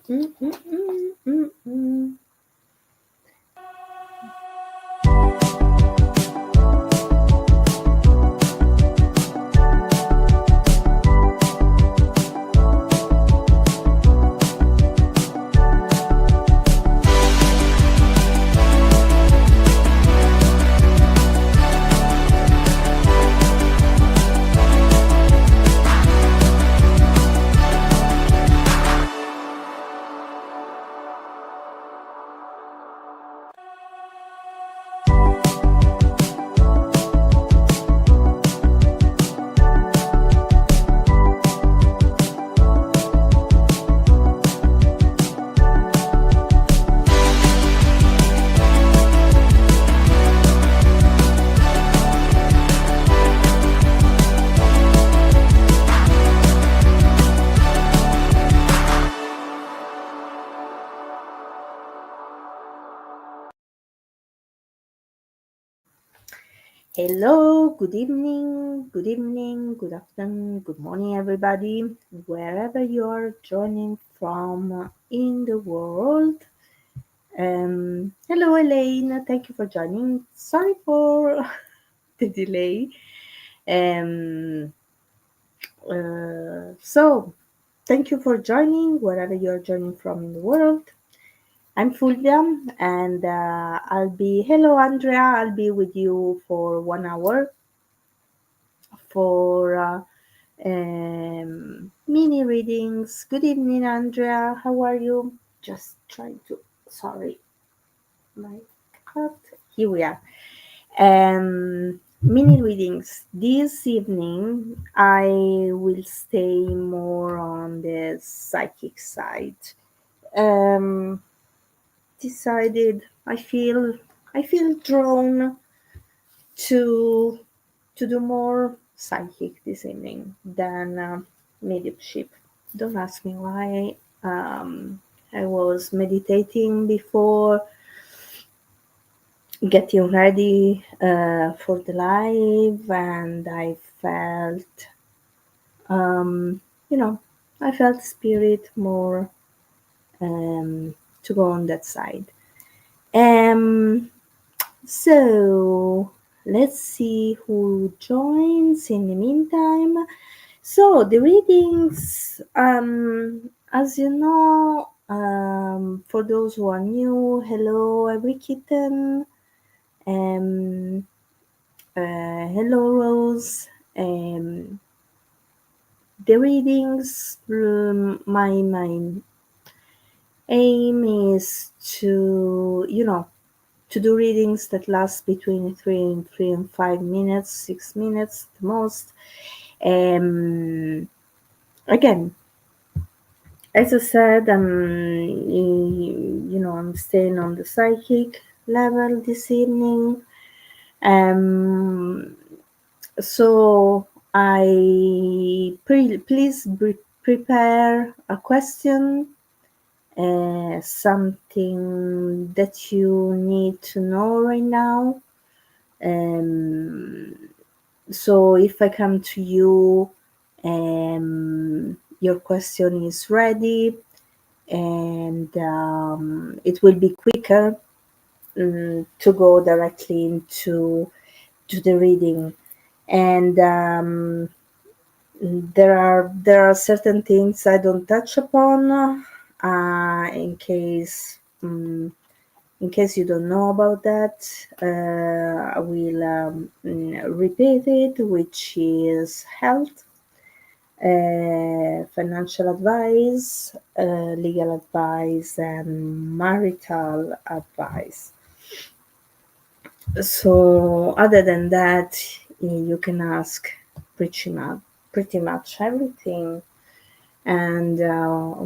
Mm, mm, mm, mm, mm. Hello, good evening, good afternoon, good morning, everybody, wherever you are joining from in the world. Hello, Elaine. Thank you for joining. Sorry for the delay. Um, so, thank you for joining wherever you are joining from in the world. I'm Fulvia, and hello, Andrea. I'll be with you for 1 hour for mini readings. Good evening, Andrea. How are you? Just trying to. Sorry, my cat. Here we are. Mini readings. This evening, I will stay more on the psychic side. Um, Decided. I feel drawn to do more psychic this evening than mediumship. Don't ask me why. I was meditating before getting ready for the live, and um, you know, I felt spirit more to go on that side. Um, so let's see who joins in the meantime. So the readings, as you know, for those who are new, hello, every kitten, um, hello, Rose. The readings, my aim is to, to do readings that last between 3 and 5 minutes, 6 minutes the most. Again, as I said, I'm staying on the psychic level this evening. Um, so please prepare a question, something that you need to know right now. Um, so if I come to you, your question is ready, and it will be quicker to go directly into to the reading. And there are certain things I don't touch upon, in case you don't know about that. I will repeat it, which is health, financial advice, legal advice, and marital advice. So other than that, you can ask pretty much everything. And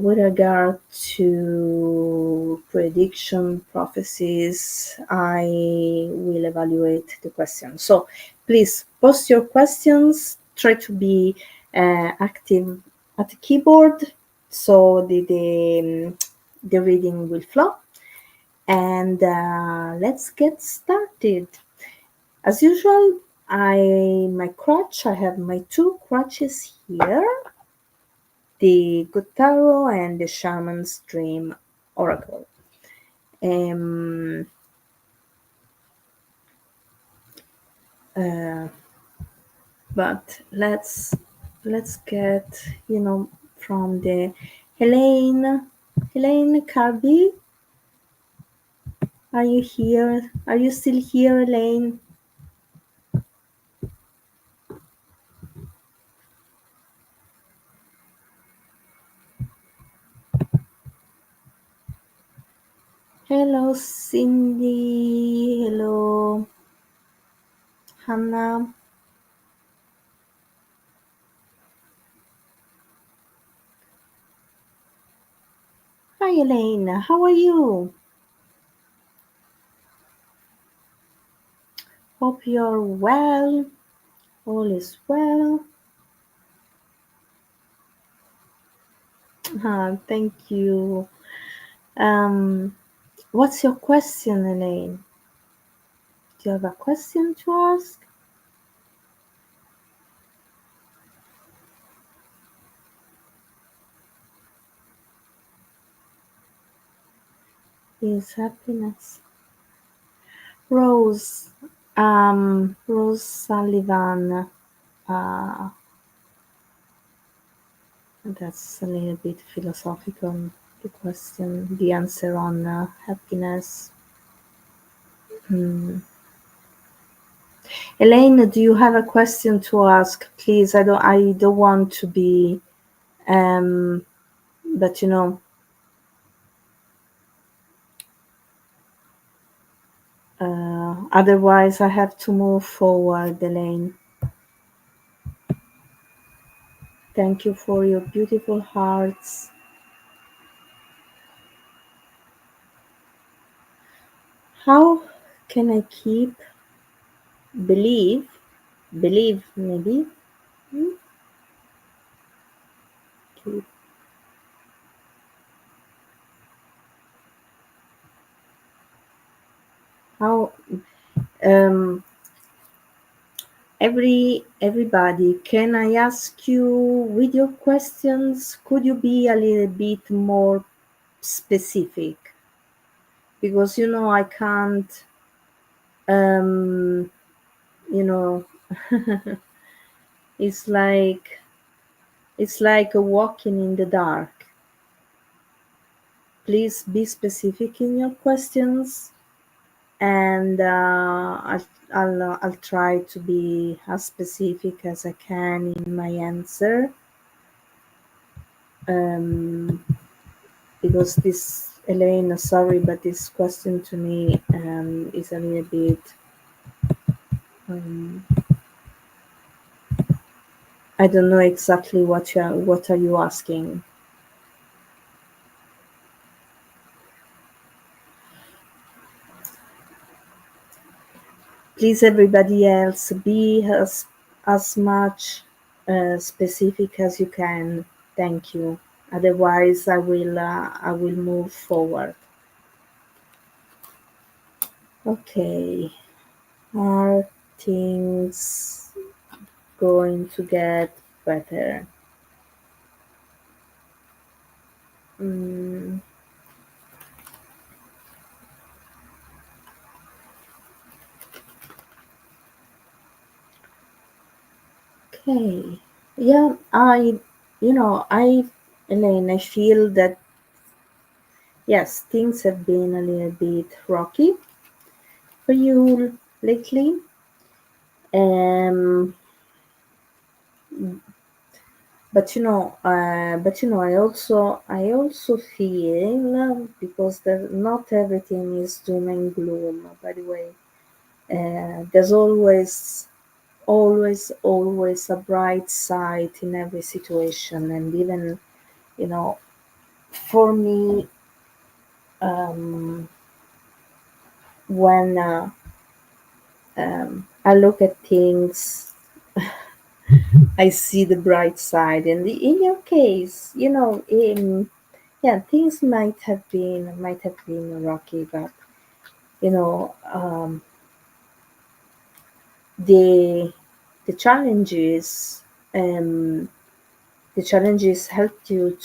with regard to prediction prophecies, I will evaluate the question. So please post your questions. Try to be active at the keyboard, so the reading will flow. And let's get started. As usual, I have my two crutches here. the Good Tarot and the Shaman's Dream Oracle. Um, uh, but let's get, from the Helene Carby. Are you here? Are you still here, Elaine? Hello, Cindy. Hello, Hannah. Hi, Elaine. How are you? Hope you're well. All is well. Thank you. Um, what's your question, Elaine? Do you have a question to ask? Is happiness. Rose, Rose Sullivan. Uh, that's a little bit philosophical. The question, the answer on happiness. Hmm. Elaine, do you have a question to ask? Please, I don't want to be, um, but otherwise I have to move forward, Elaine. Thank you for your beautiful hearts. How can I believe, believe maybe, Hmm? keep, how, um, everybody, can I ask you with your questions, could you be a little bit more specific? Because I can't, um, you know, it's like walking in the dark. Please be specific in your questions, and I'll try to be as specific as I can in my answer. Um, because this, Elaine, sorry, but this question to me is a little bit. Um, I don't know exactly what are you asking. Please, everybody else, be as much specific as you can. Thank you. Otherwise, I will move forward. Okay. Are things going to get better? Mm, okay. Yeah, Elaine, I feel that yes, things have been a little bit rocky for you lately. Um, I also feel, because not everything is doom and gloom. By the way, there's always a bright side in every situation, and even you know, for me, when I look at things, I see the bright side. And in your case, yeah, things might have been rocky, but you know, the the challenges, um, the challenges helped you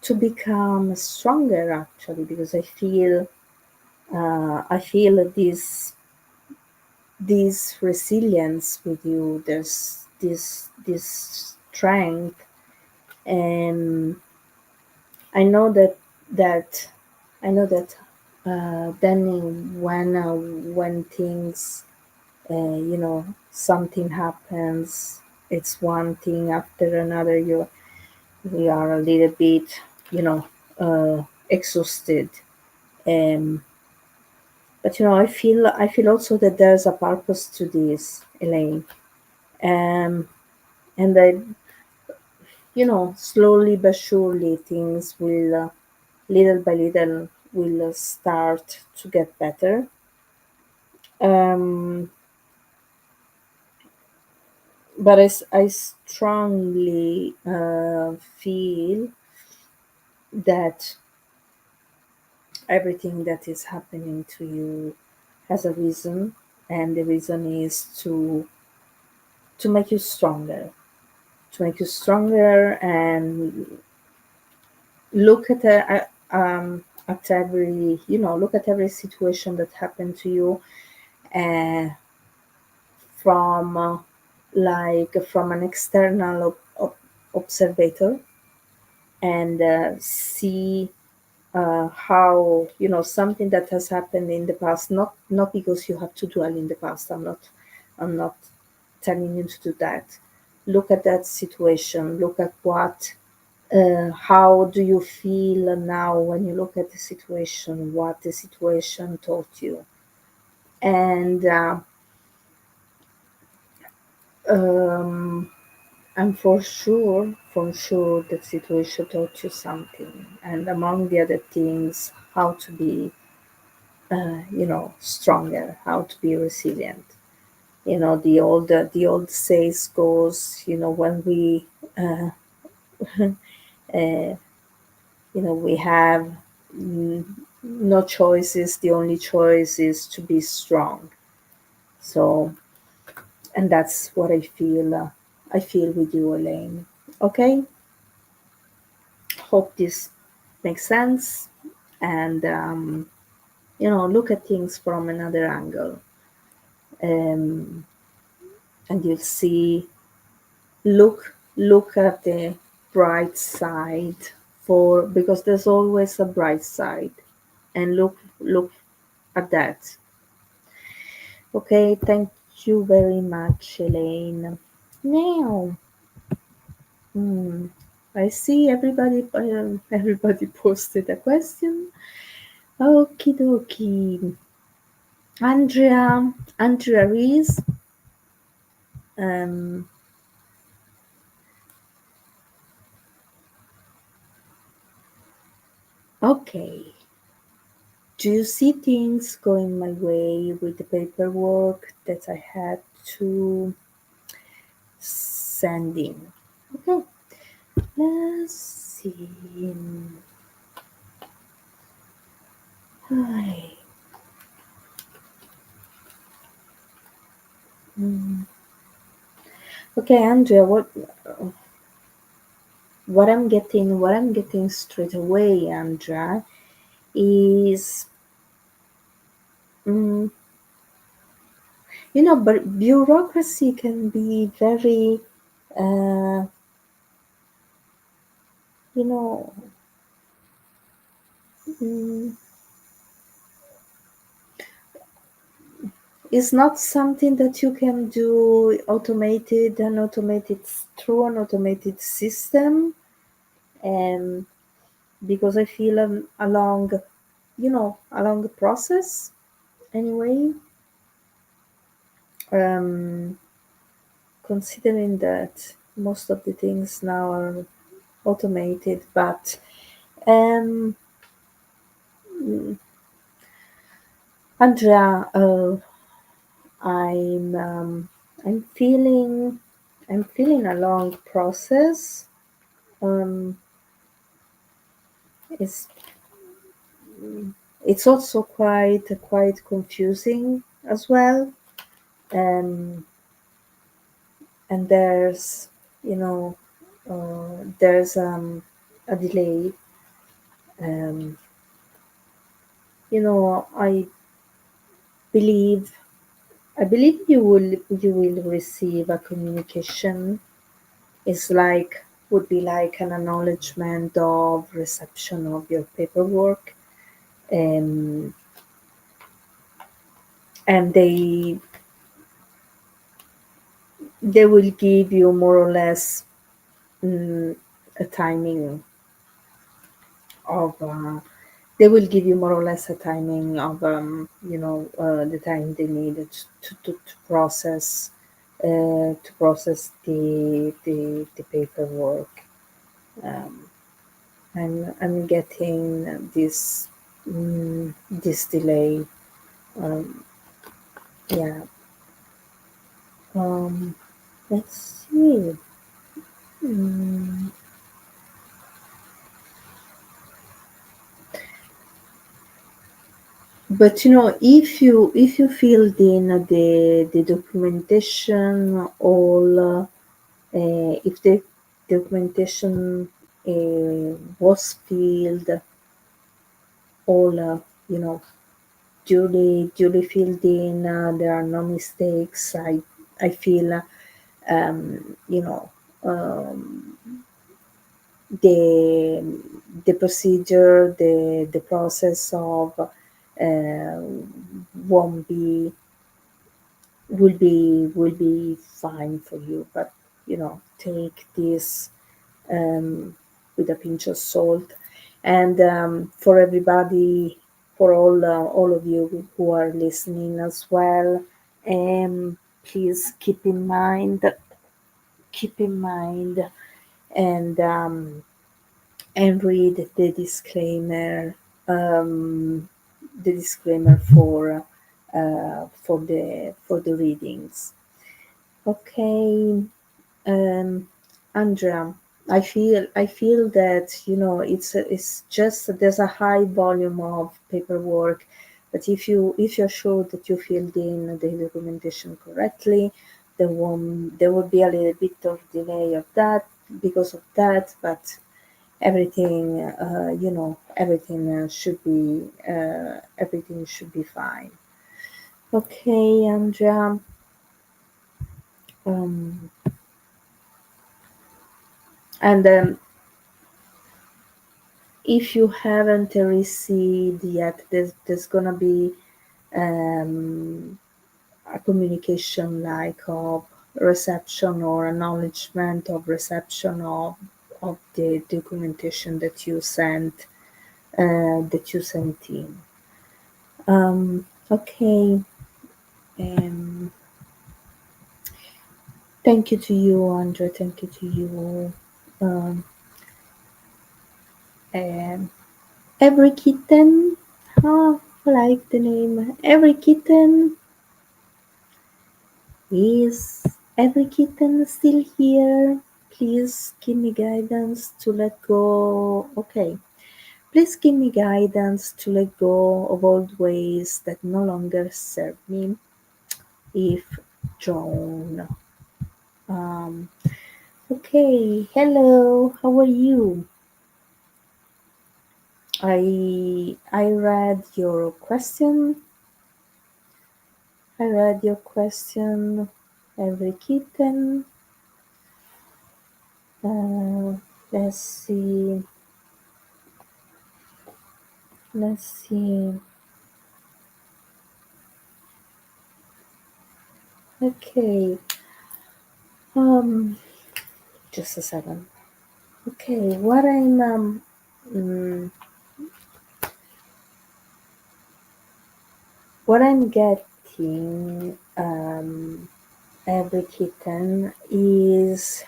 to become stronger, actually, because I feel this resilience with you. There's this strength, and I know that I know that then when things something happens, it's one thing after another. We are a little bit you know exhausted, um, but I feel also that there's a purpose to this, Elaine. um, and I slowly but surely things will little by little will start to get better. um, but I strongly feel that everything that is happening to you has a reason, and the reason is to make you stronger, and look at every look at every situation that happened to you, uh, from from an external observator, and see how something that has happened in the past, not because you have to dwell in the past. I'm not telling you to do that. Look at that situation, look at how do you feel now when you look at the situation, what the situation taught you. And um, and for sure that situation taught you something, and among the other things, how to be stronger, how to be resilient. The old says goes, when we uh, we have no choices. The only choice is to be strong. So, and that's what I feel. I feel with you, Elaine. Okay. Hope this makes sense, and look at things from another angle, um, and you'll see. Look at the bright side, for because there's always a bright side, and look at that. Okay, thank you very much, Elaine. Now, hmm, I see everybody posted a question. Okie dokie. Andrea Rees. Um, okay. Do you see things going my way with the paperwork that I had to send in? Okay, let's see. Hi. Mm. Okay, Andrea, what I'm getting straight away, Andrea, is mm, but bureaucracy can be very uh, you know mm, it's not something that you can do through an automated system. And because I feel along the process anyway, um, considering that most of the things now are automated, but um, Andrea, I'm I'm feeling a long process. Um, it's it's also quite confusing as well. Um, and there's you know, there's a delay. Um, I believe you will receive a communication. It's like would be like an acknowledgement of reception of your paperwork, um, and they will give you more or less a timing of they will give you more or less a timing of the time they needed to process the paperwork. um, I'm getting this delay. um, yeah. um, let's see. Mm, but if you filled in the documentation all, if the documentation was filled all, duly filled in, there are no mistakes. I feel you know um, the the procedure, the process of uh, won't be will be fine for you. But take this with a pinch of salt. And for everybody, for all of you who are listening as well, please keep in mind and read um, the disclaimer for the readings. Okay. um, Andrea, I feel that it's just there's a high volume of paperwork, but if you're sure that you filled in the documentation correctly, there will be a little bit of delay of that because of that, but everything should be fine. Okay, Andrea. Um, and if you haven't received yet, there's gonna be a communication like of reception or acknowledgement of reception of the documentation that you sent in. Okay. Um, Thank you to you, Andre. Thank you to you. Um, and every kitten. Oh, I like the name. Every kitten. Is every kitten still here? Please give me guidance to let go. Okay. Please give me guidance to let go of old ways that no longer serve me. If drawn. Um, okay. Hello. How are you? I read your question. I read your question. Every kitten. Uh, let's see. Let's see. Okay. Um, just a second. Okay. Mm, what I'm getting every kitten is,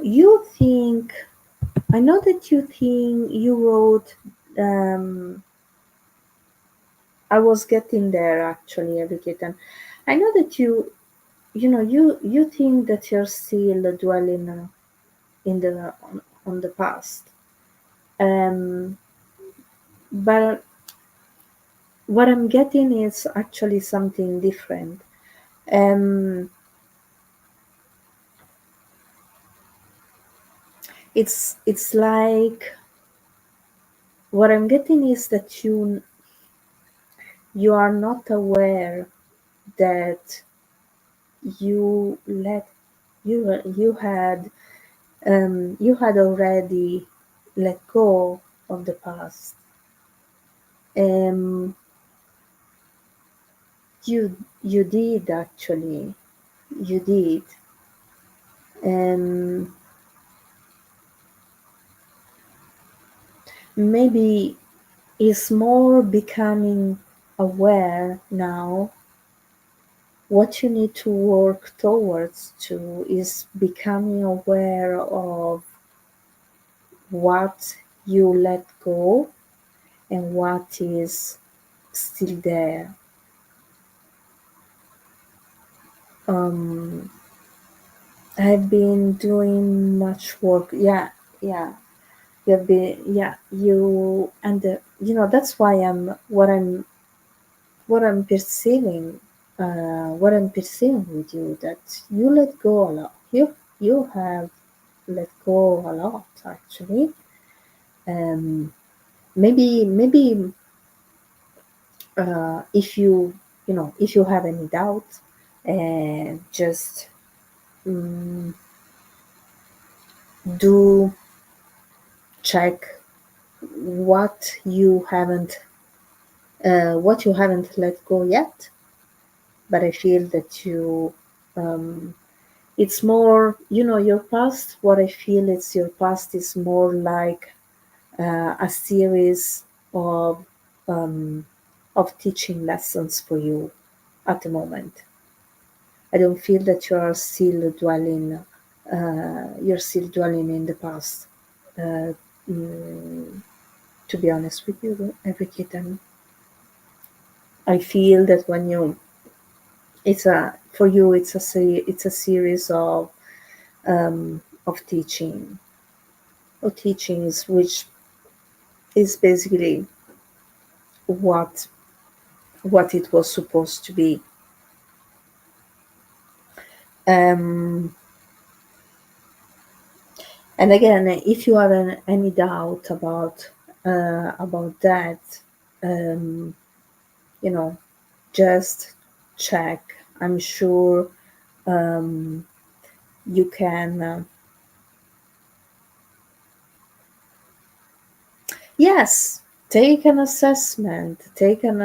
you think, I know that you think you wrote. um I was getting there actually, every kitten. I know that you think that you're still dwelling in the on the past, um, but what I'm getting is actually something different. Um, it's like what I'm getting is that you are not aware that you let you had already let go of the past. Um, you did actually, you did. Um, maybe it's more becoming aware now. What you need to work towards to is becoming aware of what you let go and what is still there. Um, I've been doing much work. Yeah, yeah. You've been, yeah. You and that's why what I'm perceiving. What I'm perceiving with you that you let go a lot. You have let go a lot actually. Um, maybe if if you have any doubt, just um, do check what you haven't let go yet. But I feel that um, it's more, your past. What I feel it's your past is more like a series of um, teaching lessons for you at the moment. I don't feel that you're still dwelling in the past. Uh, mm, to be honest with you, every kitten, I feel that when you, it's a for you, it's a series of teachings, which is basically what it was supposed to be. Um, and again, if you have any doubt about that, um, you know, just check. I'm sure um, you can. Yes, take an assessment. Take an.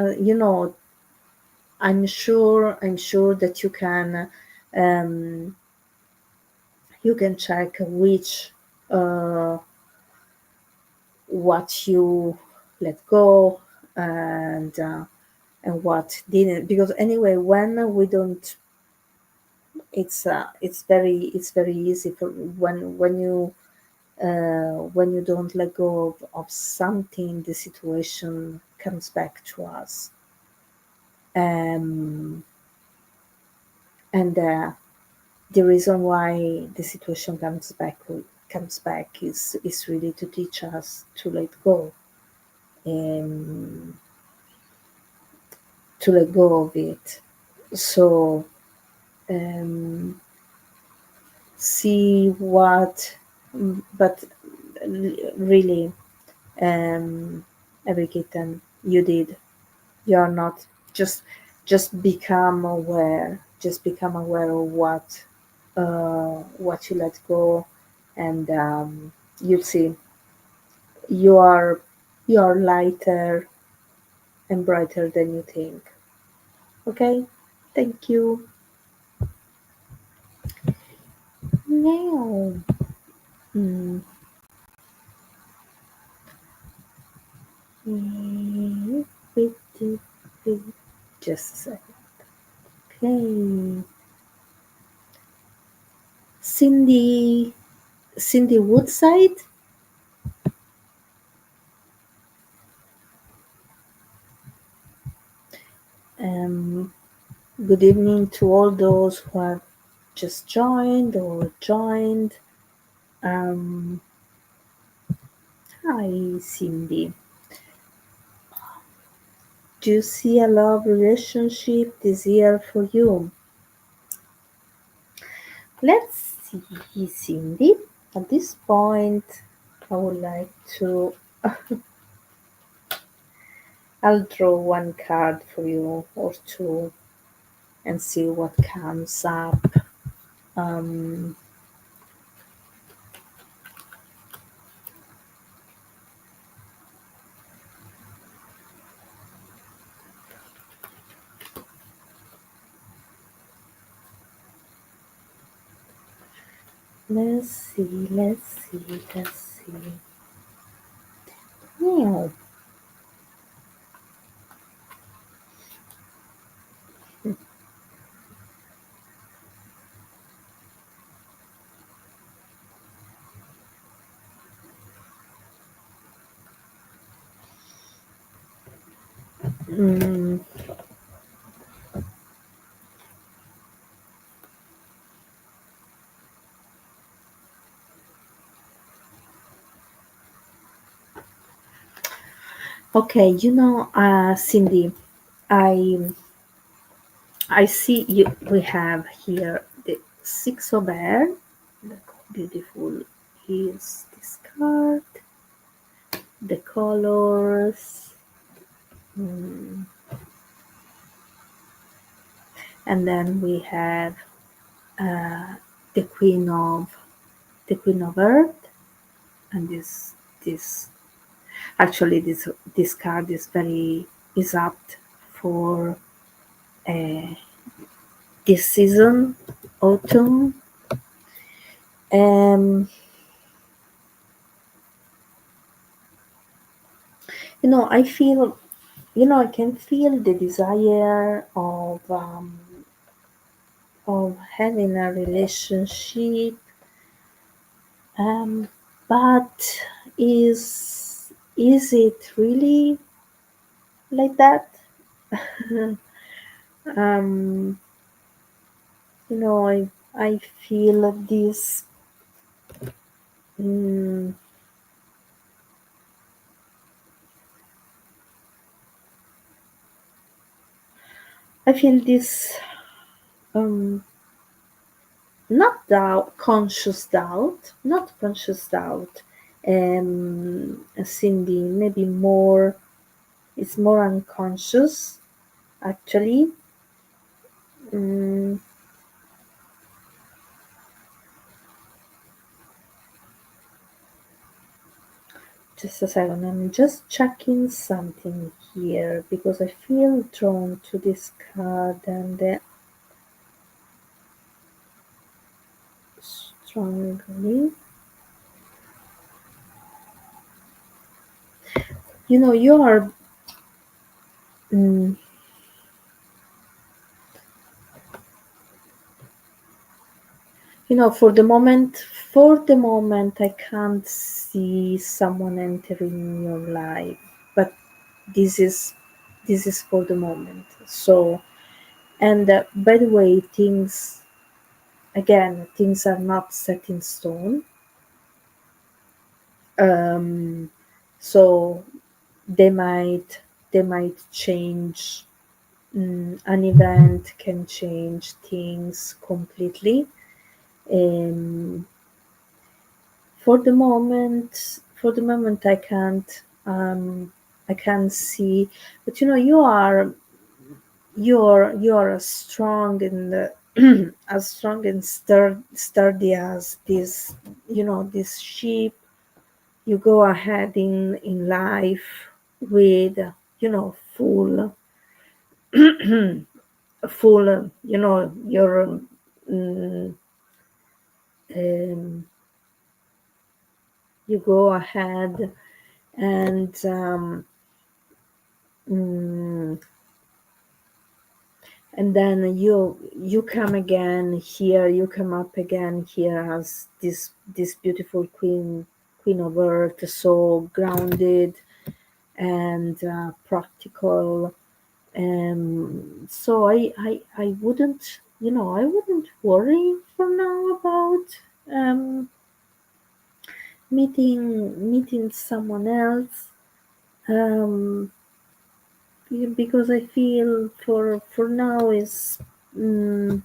I'm sure that um, you can check which uh, what you let go and what didn't, because anyway when we don't, it's very easy for when you don't let go of something, the situation comes back to us. um, and the reason why the situation comes back is really to teach us to let go, um, to let go of it. So um, see what, but really, um, every kitten, you did. You are not just become aware. Just become aware of what you let go, and you'll see you are lighter and brighter than you think. Okay, thank you. Now, mm, mm, wait, wait, just a second. Okay, Cindy, Woodside. Um, Good evening to all those who have just joined or joined. Um, Hi, Cindy. Do you see a love relationship this year for you? Let's see, Cindy. At this point, I would like to. I'll draw one card for you or two and see what comes up. Um, let's see, let's see. Meow. Mm, okay, Cindy, I I see you. We have here the six of air. Look how beautiful is this card. The colors, mm, and then we have uh, the Queen of Earth, and this actually this card is apt for uh, this season, autumn. Um, I feel, I can feel the desire of having a relationship, um, but is it really like that? um, I feel this. Mm, I feel this. Um, Not doubt, not conscious doubt. Cindy, maybe more. It's more unconscious, actually. Mm, just a second. I'm just checking something here because I feel drawn to this card and strongly. You are. Mm, for the moment, I can't see someone entering your life, but this is this is for the moment. So, and by the way, things are not set in stone. Um, so they might they might change. An event can change things completely. Um, for the moment, I can't see, but you're as strong and as strong and sturdy as this sheep. You go ahead in life with full your mm, um, you go ahead and mm, then you come again here, you come up again here as this beautiful queen of earth, so grounded and practical, So I wouldn't, I wouldn't worry for now about um, meeting someone else, um, because I feel for now mm,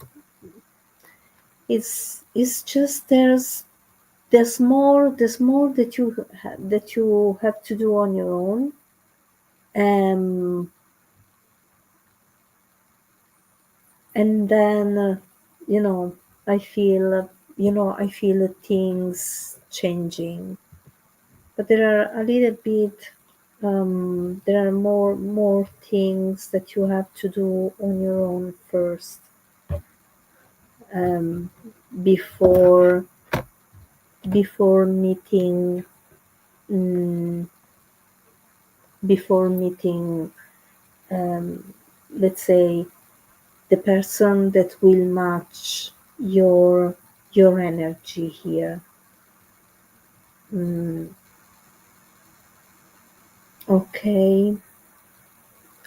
it's just there's more that you have to do on your own. um and then I feel things changing, but there are a little bit, there are more things that you have to do on your own first, um before before meeting, mm, before meeting, um, let's say, the person that will match your energy here. Mm, okay,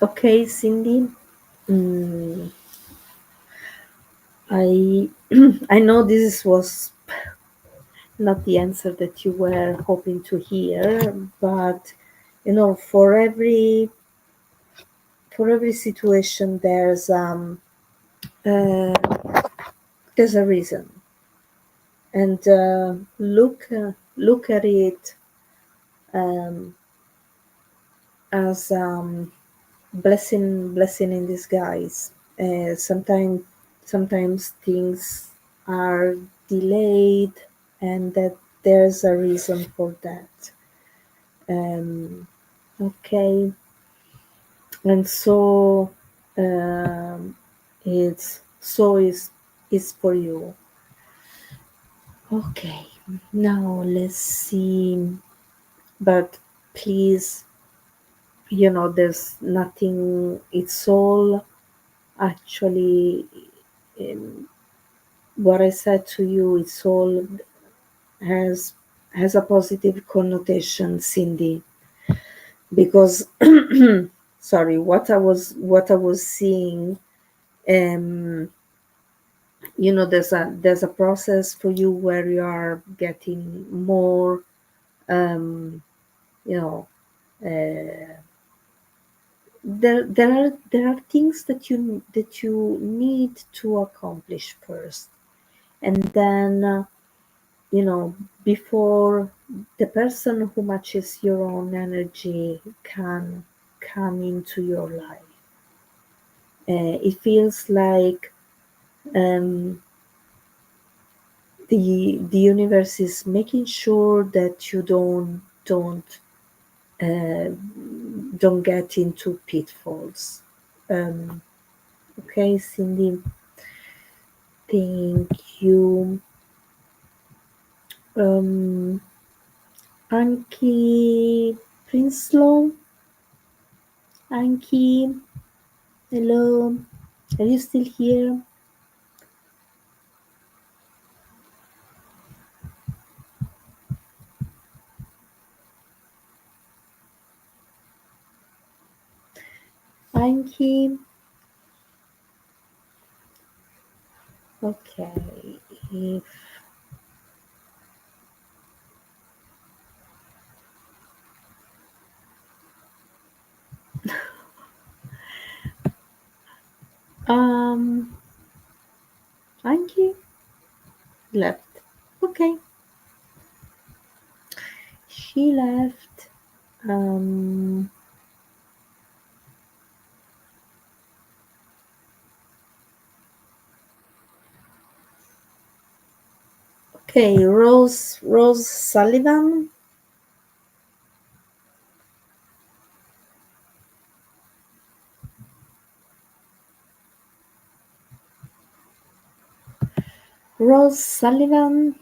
okay, Cindy. Mm, I I know this was not the answer that you were hoping to hear, but for every situation uh, there's a reason, and look at it, um, as blessing in disguise. Sometimes things are delayed, and that there's a reason for that. Um, okay, and so, um, it's for you. Okay, now let's see. But please, there's nothing. It's all actually, um, what I said to you. It's all has has a positive connotation, Cindy, because sorry, what I was seeing. um there's a process for you where you are getting more, um you know uh, there are things that you need to accomplish first, and then, before the person who matches your own energy can come into your life. It feels like, um, the universe is making sure that you uh, don't get into pitfalls. Um, okay, Cindy, thank you. Um, Anki Princelow, Anki, hello, are you still here? Anki, okay. If um Anki left. Okay, she left. Um, okay, Rose Sullivan. Rose Sullivan.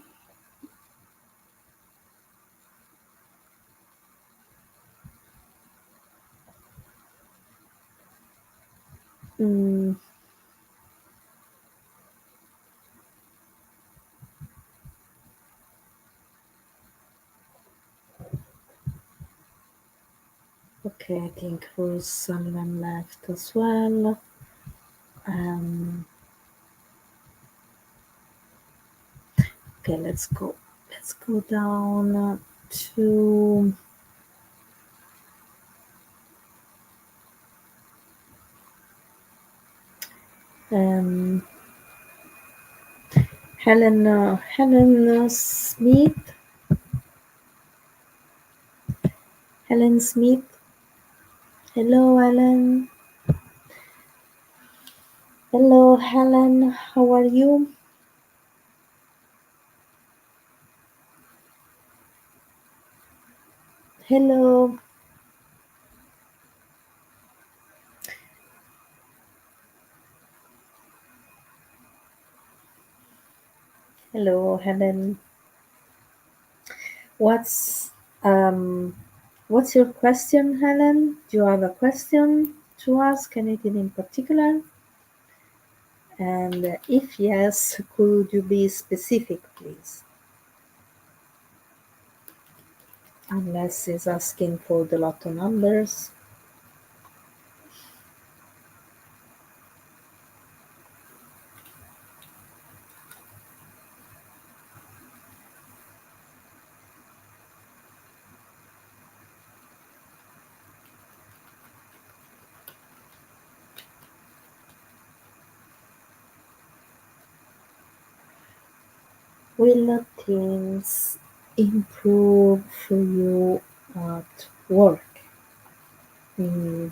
Mm, Okay, I think there's someone left as well. Um, okay, let's go. Let's go down to um, Helen. Helen Smith. Helen Smith. Hello, Helen. Hello, Helen. How are you? Hello. Hello, Helen. What's um what's your question, Helen? Do you have a question to ask? Anything in particular? And if yes, could you be specific, please? Unless it's asking for the lotto numbers. Will things improve for you at work? Mm,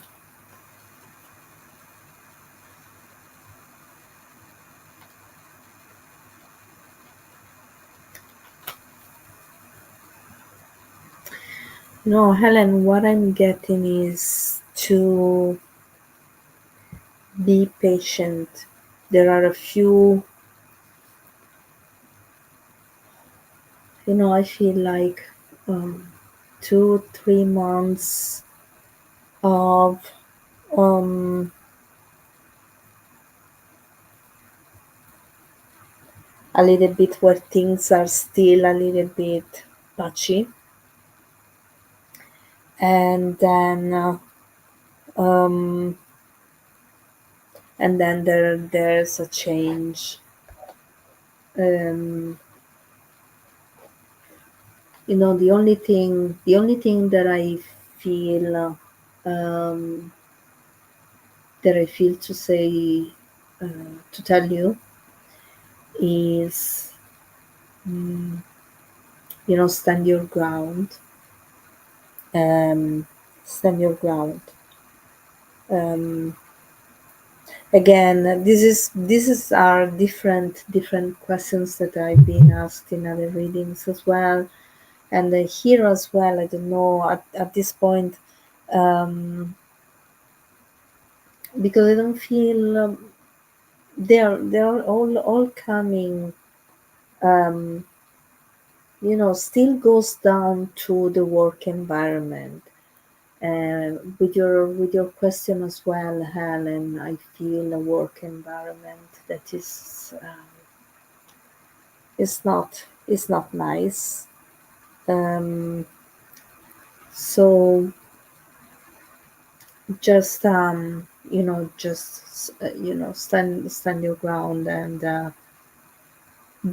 no, Helen, what I'm getting is to be patient. There are a few, I feel like um, 2, 3 months of um, a little bit where things are still a little bit patchy, and then um, there's a change. Um, the only thing feel um, that I feel to say to tell you is, mm, stand your ground. Um, stand your ground. Um, Again, this is are different questions that I've been asked in other readings as well, and here as well. I don't know at this point, um, because I don't feel they're all coming. Um, still goes down to the work environment. With your question as well, Helen, I feel a work environment that is not nice. Um, so just stand your ground and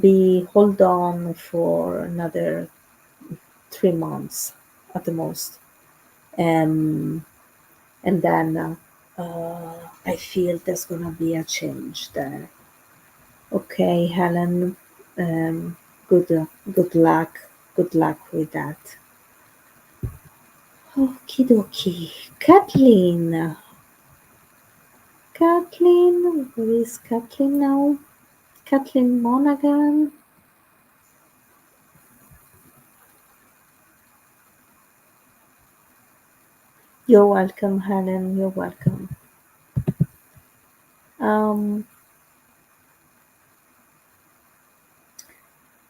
be hold on for another 3 months at the most. Um, and then I feel there's gonna be a change there. Okay, Helen. Um, good luck. Good luck with that. Okie dokie. Kathleen. Kathleen. Where is Kathleen now? Kathleen Monaghan. You're welcome, Helen. You're welcome. Um,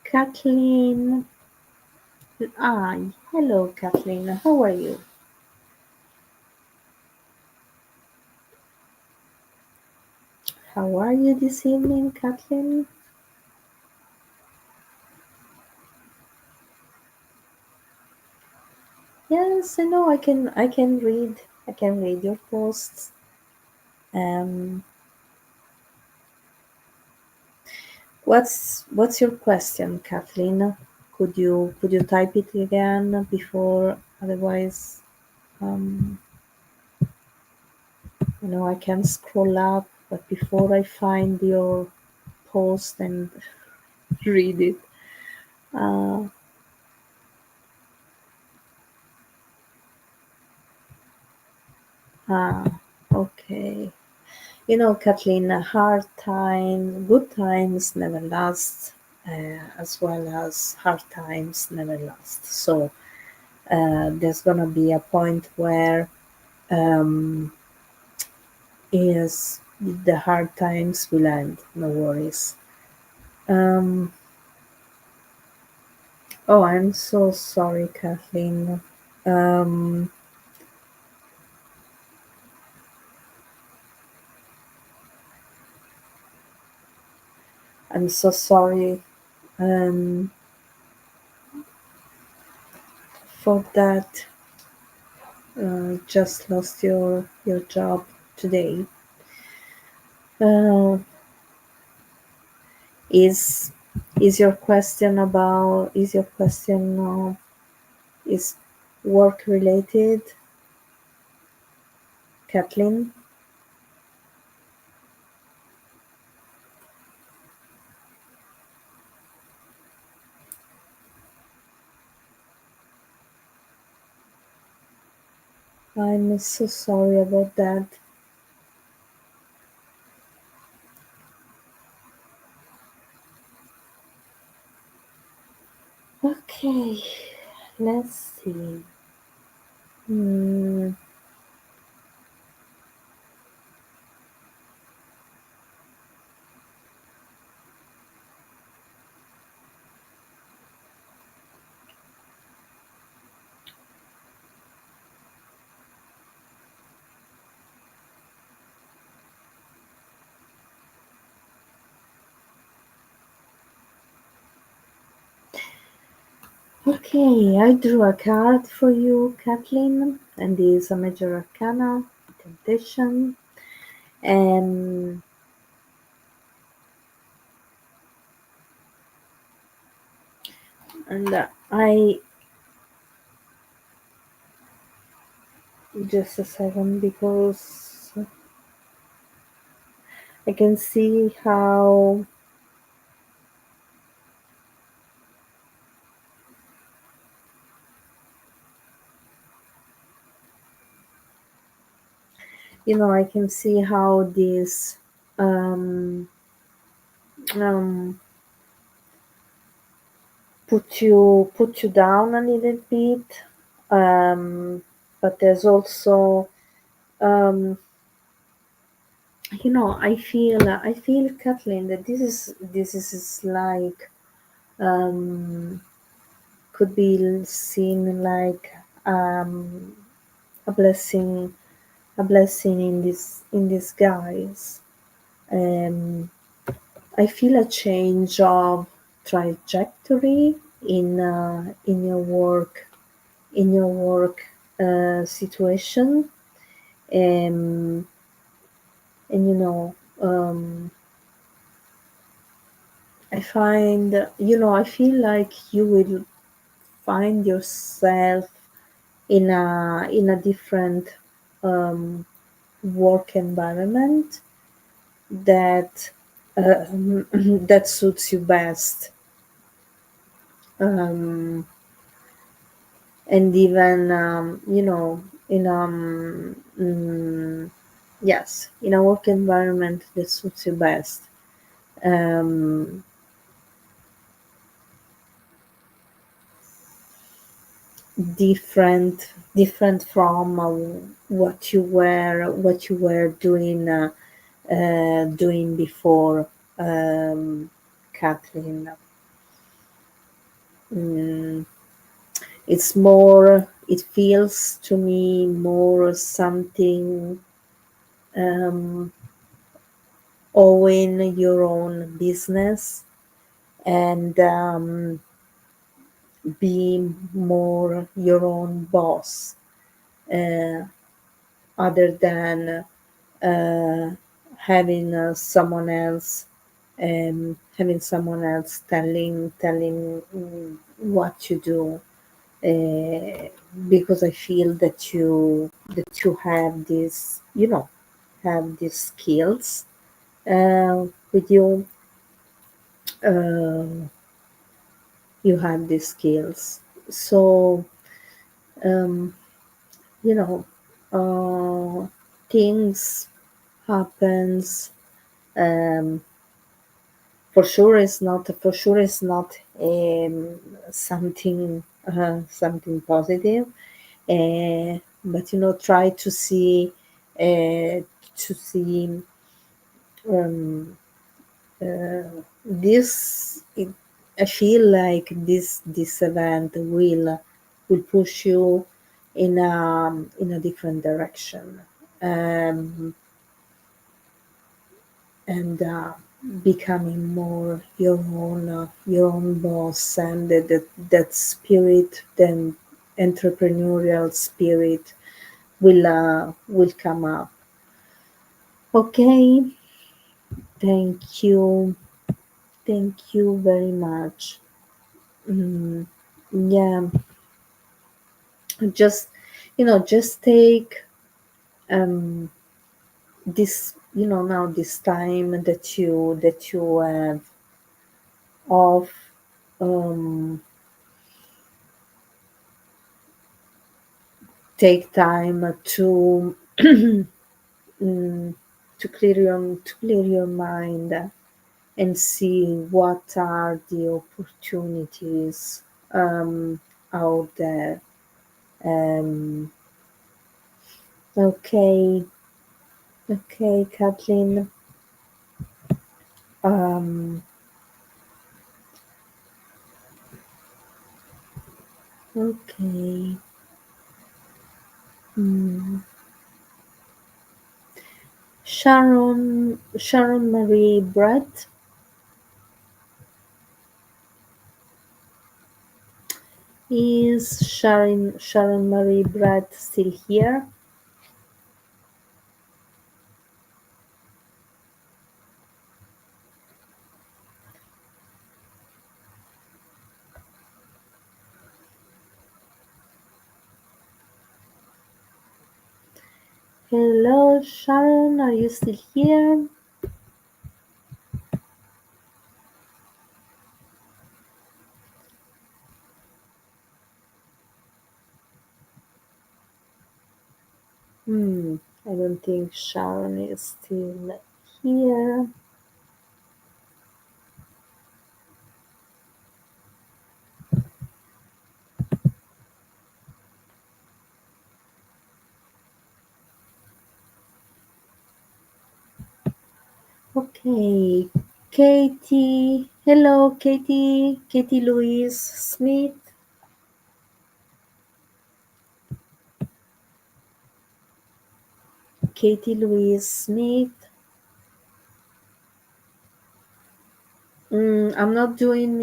Kathleen. Hello, Kathleen. How are you? How are you this evening, Kathleen? Yes, I know. I can read. I can read your posts. Um, what's your question, Kathleen? Could you type it again before? Otherwise, um, I can scroll up, but before I find your post and read it. Uh, okay. Kathleen, hard times, good times never last, as well as hard times never last. So there's gonna be a point where um, is the hard times will end. No worries. Um, oh, I'm so sorry, Kathleen. Um, I'm so sorry for that. Just lost your job today. Uh, is is your question is work related, Kathleen? I'm so sorry about that. Okay, let's see. Hmm, okay, I drew a card for you, Kathleen, and this is a major arcana, temptation, and I just a second because I can see how I can see how this um, um, put you down a little bit, but there's also um, I feel, Kathleen, that this is like um, could be seen like a blessing, in disguise. Um, I feel a change of trajectory in your work, situation, um, and I feel like you will find yourself in a different um, work environment that that suits you best. Um, and even yes, in a work environment that suits you best. um, different from what you were doing before, Kathleen. mm, it feels to me more something, um, owning your own business, and be more your own boss, uh, other than uh, having someone else telling what to do, uh, because I feel that you have this, have these skills with you. uh, you have these skills, so um, you know uh, things happens. um, for sure it's not something positive, but try uh, to see um, this it, I feel like this event will push you in a different direction, um, and becoming more your own boss, and that spirit, then entrepreneurial spirit will come up. Okay, thank you, thank you very much. Mm, yeah, just just take um this, now this time that you have off, um take time mm, to clear your mind, and see what are the opportunities out there. Um okay okay Kathleen. um okay. mm. Sharon Marie Brett. Is Sharon Marie Brett still here? Hello, Sharon, are you still here? Hmm, I don't think Sharon is still here. Okay, Katie. Hello, Katie. Katie Louise Smith. Katie Louise Smith. I'm not doing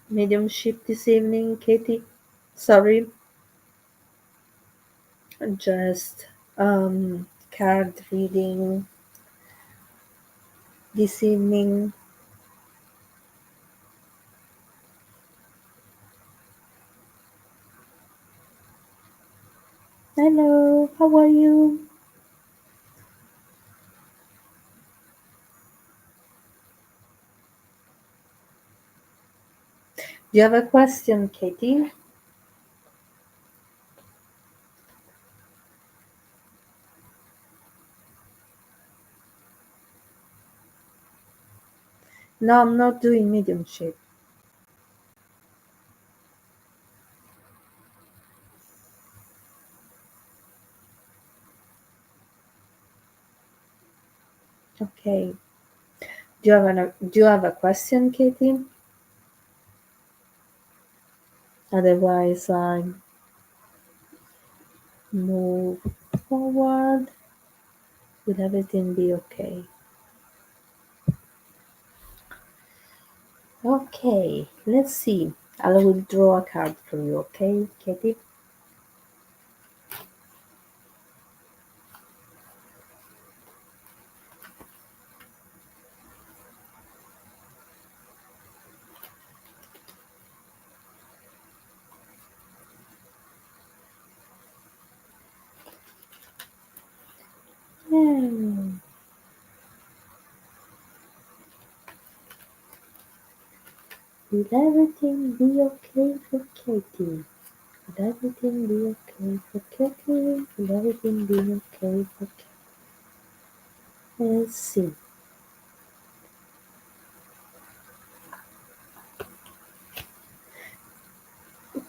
mediumship this evening, Katie. Sorry, just card reading this evening. Hello, how are you? Do you have a question, Katie? No, I'm not doing mediumship. Okay. Do you have a question, Katie? Otherwise, I move forward. Will everything be okay? Okay, let's see. I will draw a card for you, okay, Katie? Yeah. Will everything be okay for Katie? Will everything be okay for Katie? Will everything be okay for Katie? Let's see.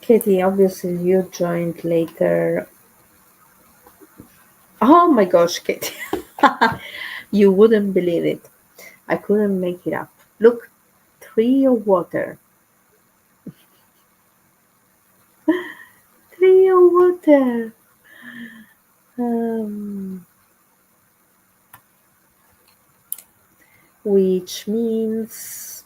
Katie, obviously you joined later. Oh my gosh, Katie. You wouldn't believe it. I couldn't make it up. Look, three of water. Three of water. Um, which means,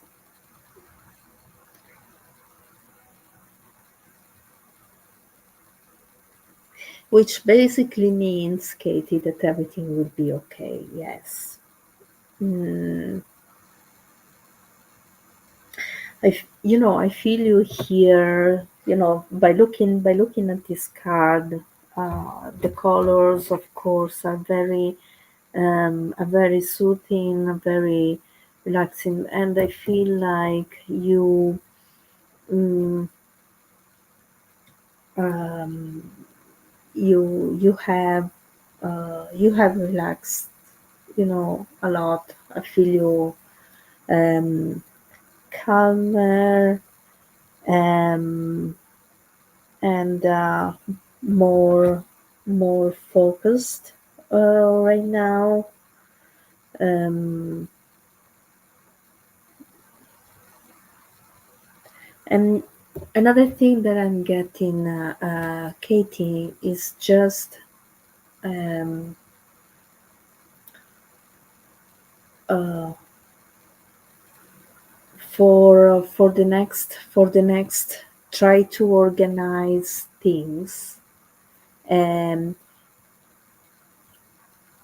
which basically means, Katie, that everything will be okay. Yes. Mm, I feel you here. By looking at this card, the colors, of course, are very soothing, very relaxing, and I feel like mm, um, you have relaxed, a lot. I feel you um, calmer, um, and more more focused right now. Um, and another thing that I'm getting, Katie, is just um, uh, for the next, try to organize things, and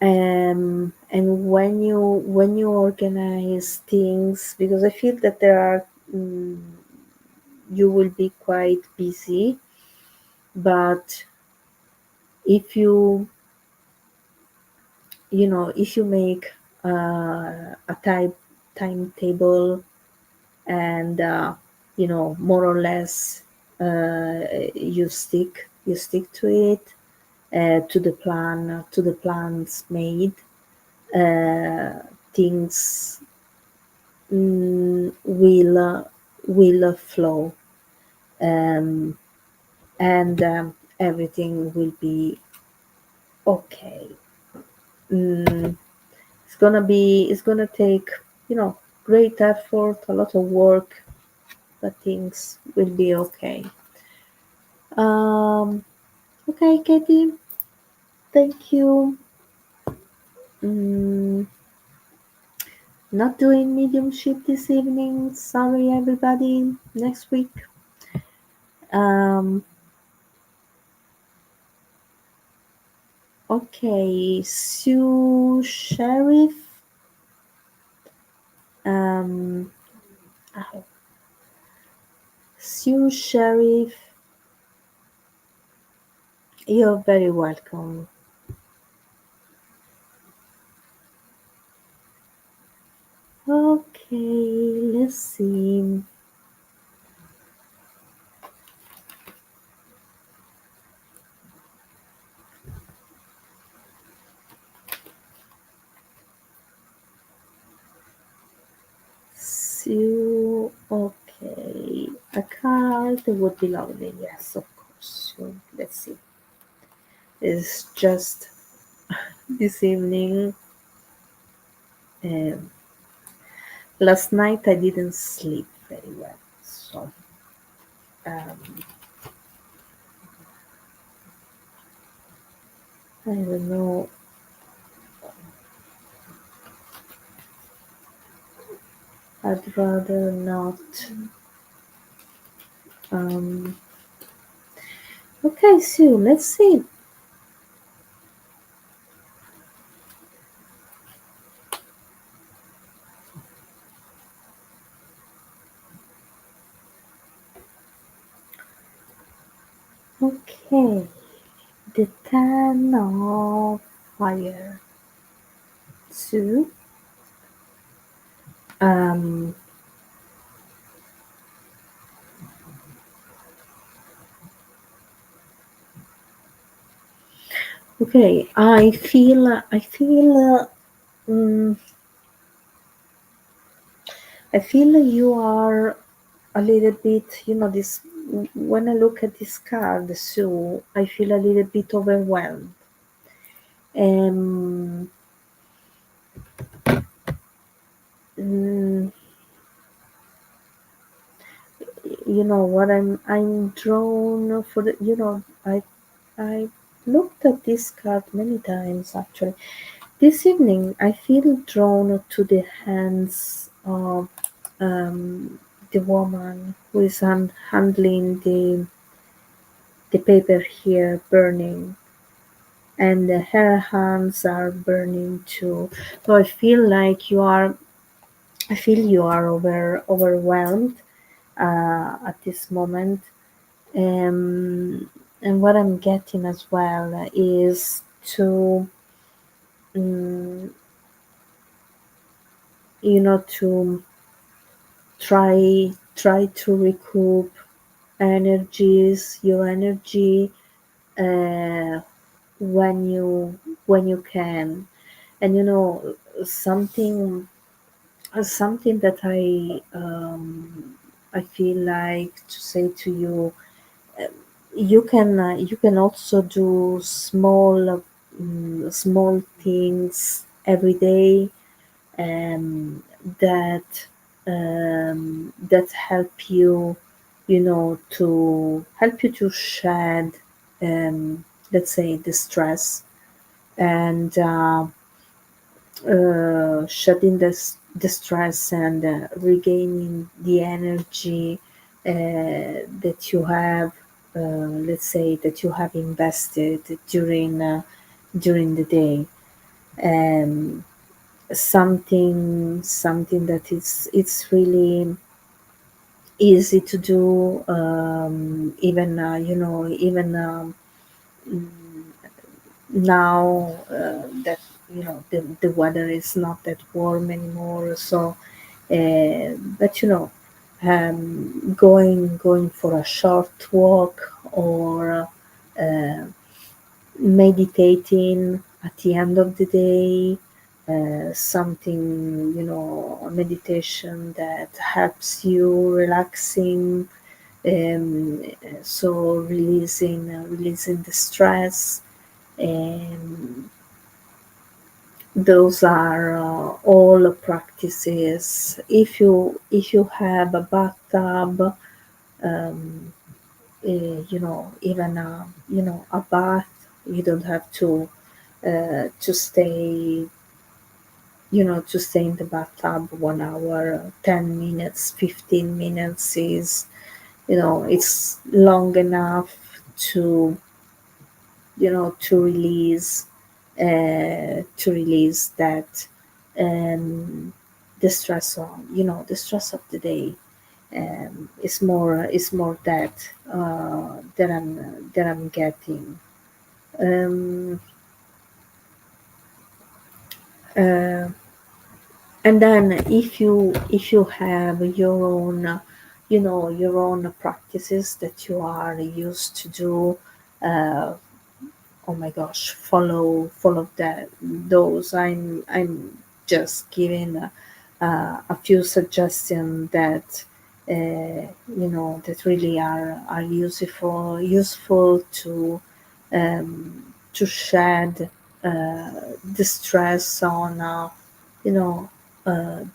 when you organize things, because I feel that you will be quite busy, but if if you make a timetable, and more or less, you stick to it, to the plans made, uh, things will flow, um, and everything will be okay. Mm, it's gonna take, great effort, a lot of work, but things will be okay. Um, okay, Katie, thank you. Mm, not doing mediumship this evening. Sorry, everybody. Next week. Um, okay, Sue Sheriff. Um, oh, Sue Sheriff, you're very welcome. Okay, let's see. Sue, okay. A card would be lovely. Yes, of course. So, let's see. It's just this evening. Um, Last night I didn't sleep very well, so um, I don't know. I'd rather not. Um, okay, so let's see. Okay, the Ten of Fire. So, um, okay, mm, I feel you are a little bit, this, when I look at this card, so I feel a little bit overwhelmed. Um, mm, what I'm drawn for the, I looked at this card many times actually. This evening, I feel drawn to the hands of the woman who is handling the paper here burning, and her hands are burning too. So I feel you are overwhelmed at this moment. Um, and what I'm getting as well is to, um, to try to recoup your energy, uh, when you can. And something something that I feel like to say to you, you can also do small things every day, um, that that help you to shed, let's say, the stress, and shedding the stress, and regaining the energy that you have, let's say, that you have invested during the day. Um, something that it's really easy to do, even even now, that the weather is not that warm anymore. So, but going for a short walk, or uh, meditating at the end of the day, something, a meditation that helps you relaxing, so releasing the stress. And those are all practices. If you have a bathtub, um, even a bath, you don't have to stay, to stay in the bathtub 1 hour. 10 minutes, 15 minutes is, it's long enough to, to release that, um, the stress on, the stress of the day. Is more that I'm getting. Um, uh, and then, if you have your own, your own practices that you are used to do, uh, oh my gosh, follow that those. I'm just giving a few suggestions that, that really are useful to shed the stress on, you know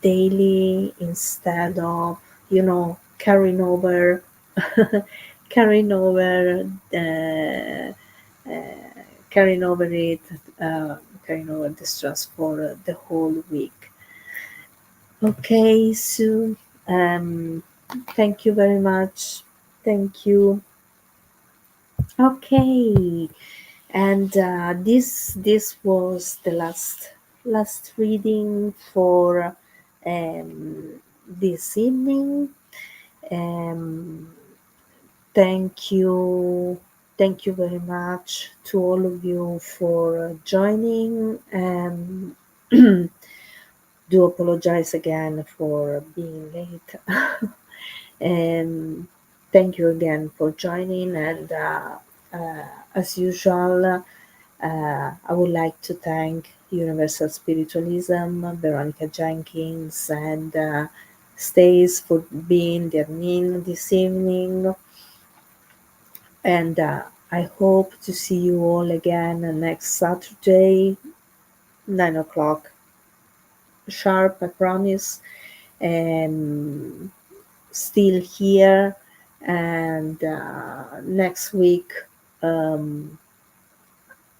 daily, instead of, carrying over carrying over the carrying over it, carrying over the stress for the whole week. Okay, so, um, thank you very much. Thank you. Okay, and this was the last reading for this evening. Um, thank you very much to all of you for joining. Do apologize again for being late. And thank you again for joining. And as usual, I would like to thank Universal Spiritualism, Veronica Jenkins, and Stace for being their admin this evening. And I hope to see you all again next Saturday, 9 o'clock sharp, I promise. Um, Still here, and next week um,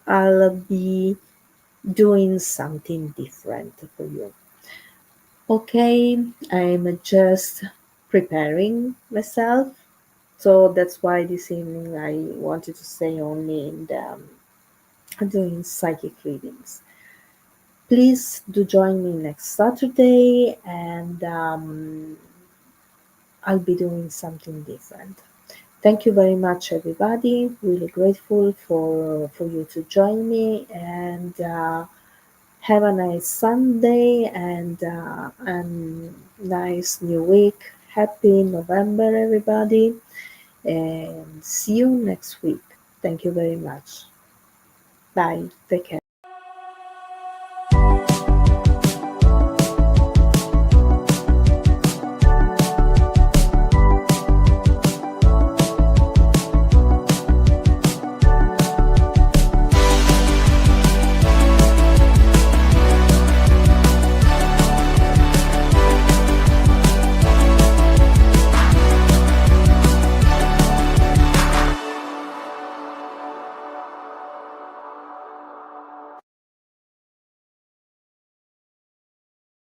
I'll be doing something different for you. Okay, I'm just preparing myself, so that's why this evening I wanted to stay only in doing psychic readings. Please do join me next Saturday, and I'll be doing something different. Thank you very much, everybody. Really grateful for you to join me, and have a nice Sunday and a nice new week. Happy November, everybody, and see you next week. Thank you very much. Bye. Take care.